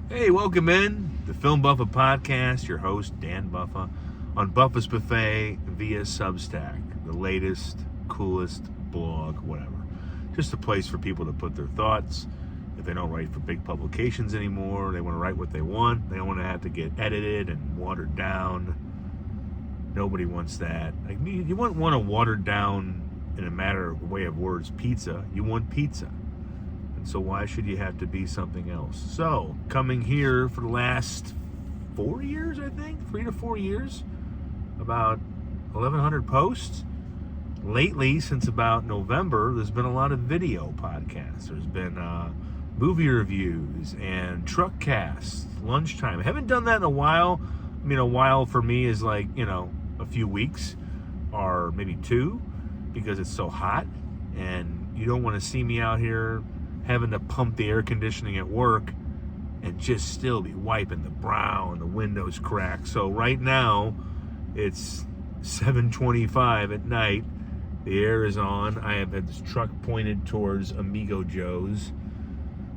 Hey, welcome in the Film Buffa Podcast. Your host, Dan Buffa, on Buffa's Buffet via Substack, the latest, coolest blog, whatever. Just a place for people to put their thoughts. If they don't write for big publications anymore, they want to write what they want. They don't want to have to get edited and watered down. Nobody wants that. Like, you wouldn't want to water down, in a matter of way of words, pizza. You want pizza. And so why should you have to be something else? So, coming here for the last 4 years, I think, 3 to 4 years, about 1,100 posts. Lately, since about November, there's been a lot of video podcasts. There's been movie reviews and truck casts, lunchtime. I haven't done that in a while. I mean, a while for me is like, a few weeks or maybe 2, because it's so hot and you don't want to see me out here having to pump the air conditioning at work and just still be wiping the brow and the windows cracked. So right now it's 7:25 at night. The air is on. I have had this truck pointed towards Amigo Joe's,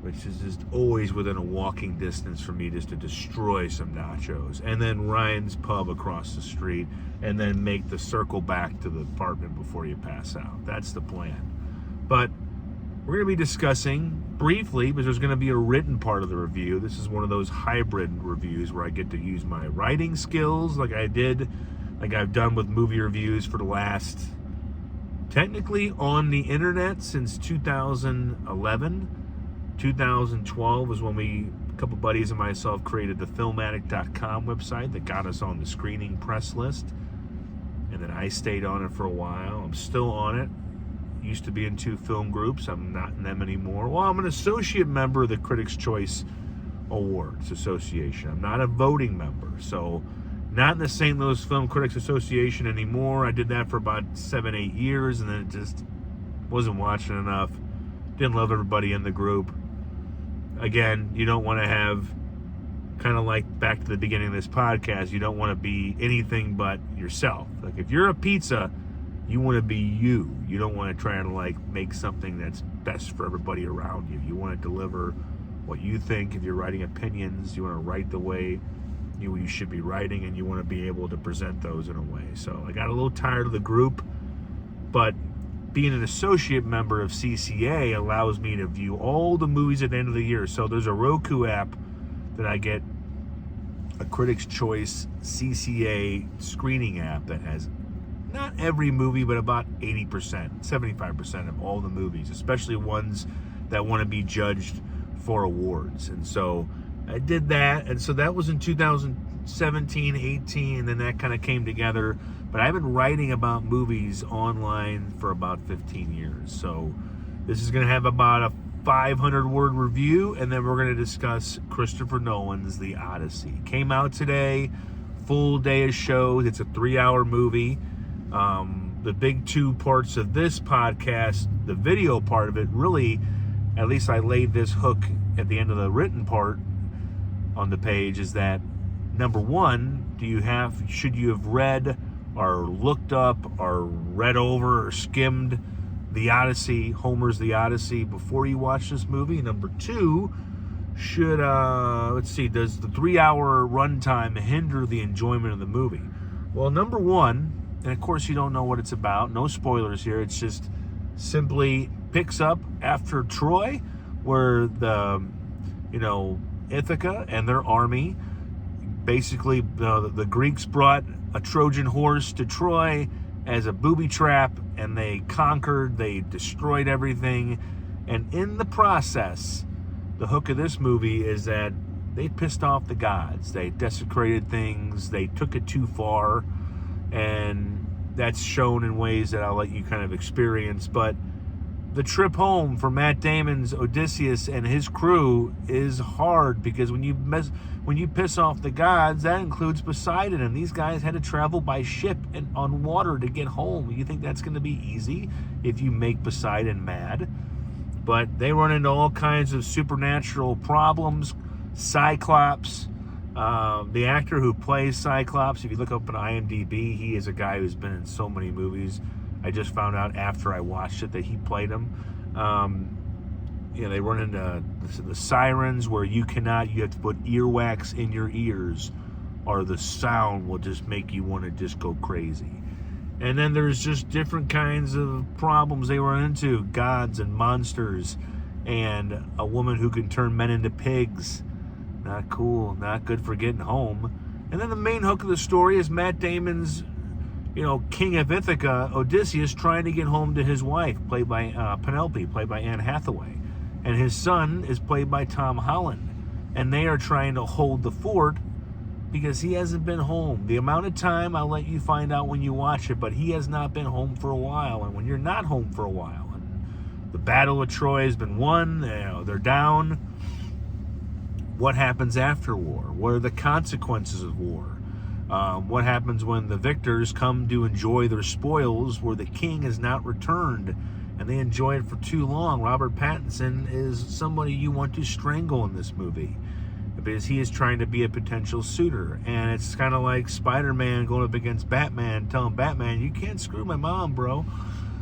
which is just always within a walking distance for me, just to destroy some nachos. And then Ryan's Pub across the street, and then make the circle back to the apartment before you pass out. That's the plan. But we're going to be discussing briefly, because there's going to be a written part of the review. This is one of those hybrid reviews where I get to use my writing skills like I've done with movie reviews for the last, technically on the internet, since 2011. 2012 is when a couple buddies and myself, created the filmaddict.com website that got us on the screening press list. And then I stayed on it for a while. I'm still on it. Used to be in 2 film groups. I'm not in them anymore. Well, I'm an associate member of the Critics' Choice Awards Association. I'm not a voting member. So not in the St. Louis Film Critics Association anymore. I did that for about 7-8 years, and then it just wasn't watching enough. Didn't love everybody in the group. Again, you don't want to have, kind of like back to the beginning of this podcast, you don't want to be anything but yourself. Like, if you're a pizza, you want to be you. You don't want to try to make something that's best for everybody around you. You want to deliver what you think. If you're writing opinions, you want to write the way you should be writing, and you want to be able to present those in a way. So I got a little tired of the group, but being an associate member of CCA allows me to view all the movies at the end of the year. So there's a Roku app that I get, a Critics' Choice CCA screening app that has not every movie, but about 80%, 75% of all the movies, especially ones that want to be judged for awards. And so I did that. And so that was in 2017, 18, and then that kind of came together. But I've been writing about movies online for about 15 years. So this is going to have about a 500-word review, and then we're going to discuss Christopher Nolan's The Odyssey. Came out today, full day of shows. It's a 3-hour movie. The big 2 parts of this podcast, the video part of it, really, at least I laid this hook at the end of the written part on the page, is that, number 1, should you have read or looked up or read over or skimmed The Odyssey, Homer's The Odyssey, before you watch this movie? Number 2, does the 3-hour runtime hinder the enjoyment of the movie? Well, number 1, and of course you don't know what it's about, no spoilers here, it's just simply picks up after Troy, where the, Ithaca and their army, basically the Greeks brought a Trojan horse to Troy as a booby trap, and they conquered, they destroyed everything. And in the process, the hook of this movie is that they pissed off the gods. They desecrated things, they took it too far, and that's shown in ways that I'll let you kind of experience. But the trip home for Matt Damon's Odysseus and his crew is hard, because when you piss off the gods, that includes Poseidon, and these guys had to travel by ship and on water to get home. You think that's going to be easy if you make Poseidon mad? But they run into all kinds of supernatural problems. Cyclops, the actor who plays Cyclops, if you look up on IMDb, he is a guy who's been in so many movies. I just found out after I watched it that he played him. they run into the sirens where you have to put earwax in your ears, or the sound will just make you want to just go crazy. And then there's just different kinds of problems they run into, gods and monsters, and a woman who can turn men into pigs. Not cool, not good for getting home. And then the main hook of the story is Matt Damon's, King of Ithaca, Odysseus, trying to get home to his wife, played by Penelope, played by Anne Hathaway. And his son is played by Tom Holland. And they are trying to hold the fort because he hasn't been home. The amount of time, I'll let you find out when you watch it, but he has not been home for a while. And when you're not home for a while, and the Battle of Troy has been won, they're down, what happens after war? What are the consequences of war? What happens when the victors come to enjoy their spoils where the king has not returned and they enjoy it for too long? Robert Pattinson is somebody you want to strangle in this movie because he is trying to be a potential suitor. And it's kind of like Spider-Man going up against Batman, telling Batman, you can't screw my mom, bro.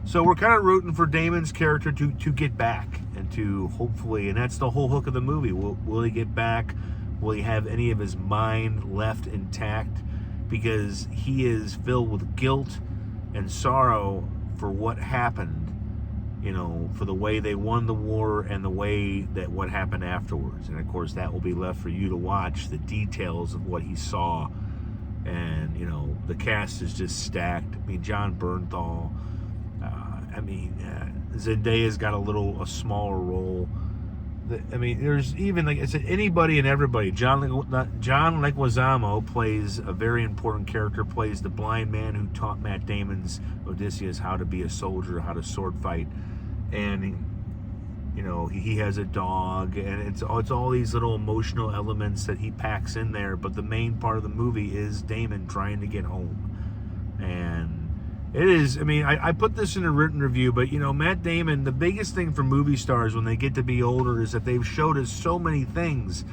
So we're kind of rooting for Damon's character to get back and to hopefully, and that's the whole hook of the movie. Will he get back? Will he have any of his mind left intact? Because he is filled with guilt and sorrow for what happened, for the way they won the war and the way that what happened afterwards. And of course, that will be left for you to watch the details of what he saw. And, the cast is just stacked. I mean, John Bernthal. Zendaya's got a smaller role. There's even, like I said, anybody and everybody. John Leguizamo plays a very important character, plays the blind man who taught Matt Damon's Odysseus how to be a soldier, how to sword fight. And, he has a dog, and it's all these little emotional elements that he packs in there. But the main part of the movie is Damon trying to get home. And it is, I put this in a written review, but, Matt Damon, the biggest thing for movie stars when they get to be older is that they've showed us so many things,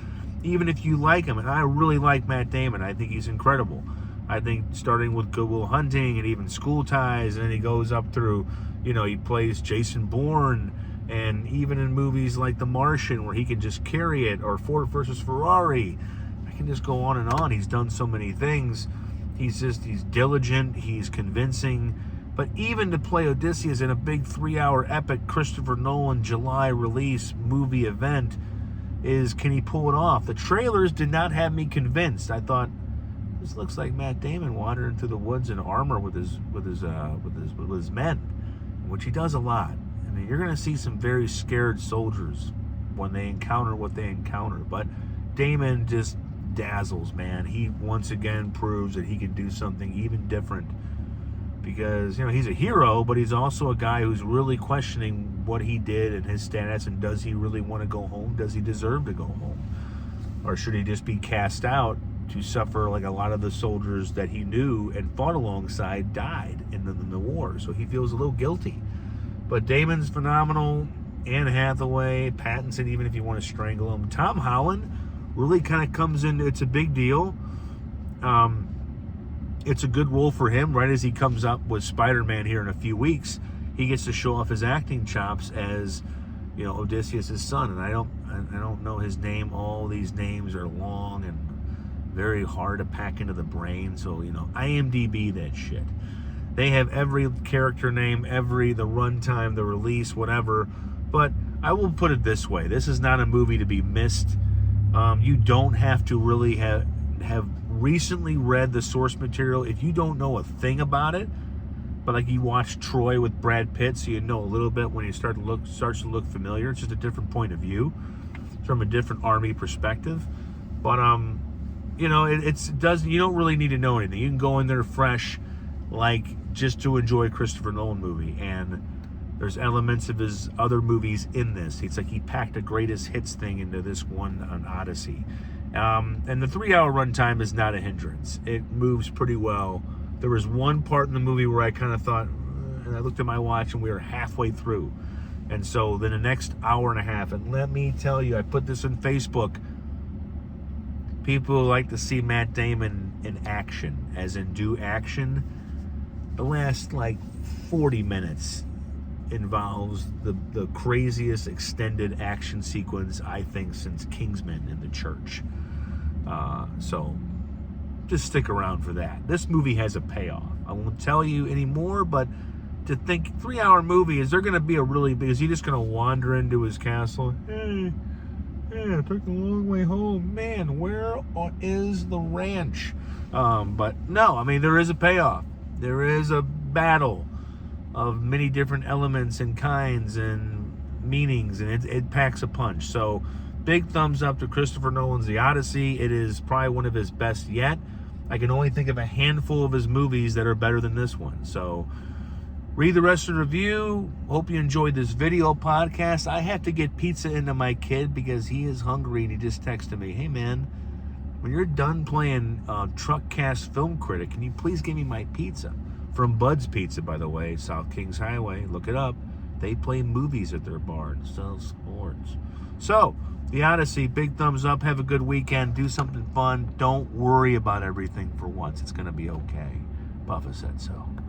even if you like him. And I really like Matt Damon. I think he's incredible. I think starting with Good Will Hunting and even School Ties, and then he goes up through, he plays Jason Bourne, and even in movies like The Martian where he can just carry it, or Ford versus Ferrari. I can just go on and on. He's done so many things. He's diligent, he's convincing. But even to play Odysseus in a big 3-hour epic Christopher Nolan July release movie event, can he pull it off? The trailers did not have me convinced. I thought, this looks like Matt Damon wandering through the woods in armor with his men, which he does a lot. You're going to see some very scared soldiers when they encounter what they encounter. But Damon just dazzles, man. He once again proves that he can do something even different because, he's a hero, but he's also a guy who's really questioning what he did and his status, and does he really want to go home? Does he deserve to go home? Or should he just be cast out to suffer like a lot of the soldiers that he knew and fought alongside died in the war? So he feels a little guilty. But Damon's phenomenal. Anne Hathaway, Pattinson, even if you want to strangle him. Tom Holland really kind of comes in. It's a big deal. It's a good role for him. Right as he comes up with Spider-Man here in a few weeks, he gets to show off his acting chops as, Odysseus' son. And I don't know his name. All these names are long and very hard to pack into the brain. So, IMDb that shit. They have every character name, the runtime, the release, whatever. But I will put it this way. This is not a movie to be missed. You don't have to really have recently read the source material. If you don't know a thing about it, but like you watch Troy with Brad Pitt, so you know a little bit when you starts to look familiar. It's just a different point of view. It's from a different army perspective. But you don't really need to know anything. You can go in there fresh, like just to enjoy a Christopher Nolan movie. And there's elements of his other movies in this. It's like he packed a greatest hits thing into this one on Odyssey. And the 3-hour runtime is not a hindrance. It moves pretty well. There was one part in the movie where I kind of thought, and I looked at my watch and we were halfway through. And so then the next hour and a half, and let me tell you, I put this on Facebook. People like to see Matt Damon in action, as in do action. The last 40 minutes involves the craziest extended action sequence, I think, since Kingsman in the church. So just stick around for that. This movie has a payoff. I won't tell you anymore, but to think 3-hour movie, is there going to be a really big, is he just going to wander into his castle? Hey, I took the long way home. Man, where is the ranch? But no, I mean, there is a payoff. There is a battle of many different elements and kinds and meanings, and it packs a punch. So big thumbs up to Christopher Nolan's The Odyssey. It is probably one of his best yet. I can only think of a handful of his movies that are better than this one. So read the rest of the review. Hope you enjoyed this video podcast. I have to get pizza into my kid because he is hungry, and he just texted me, hey man, when you're done playing Truckcast Film Critic, can you please give me my pizza? From Bud's Pizza, by the way, South Kings Highway. Look it up. They play movies at their bar and sell sports. So, The Odyssey, big thumbs up. Have a good weekend. Do something fun. Don't worry about everything for once. It's going to be okay. Buffa said so.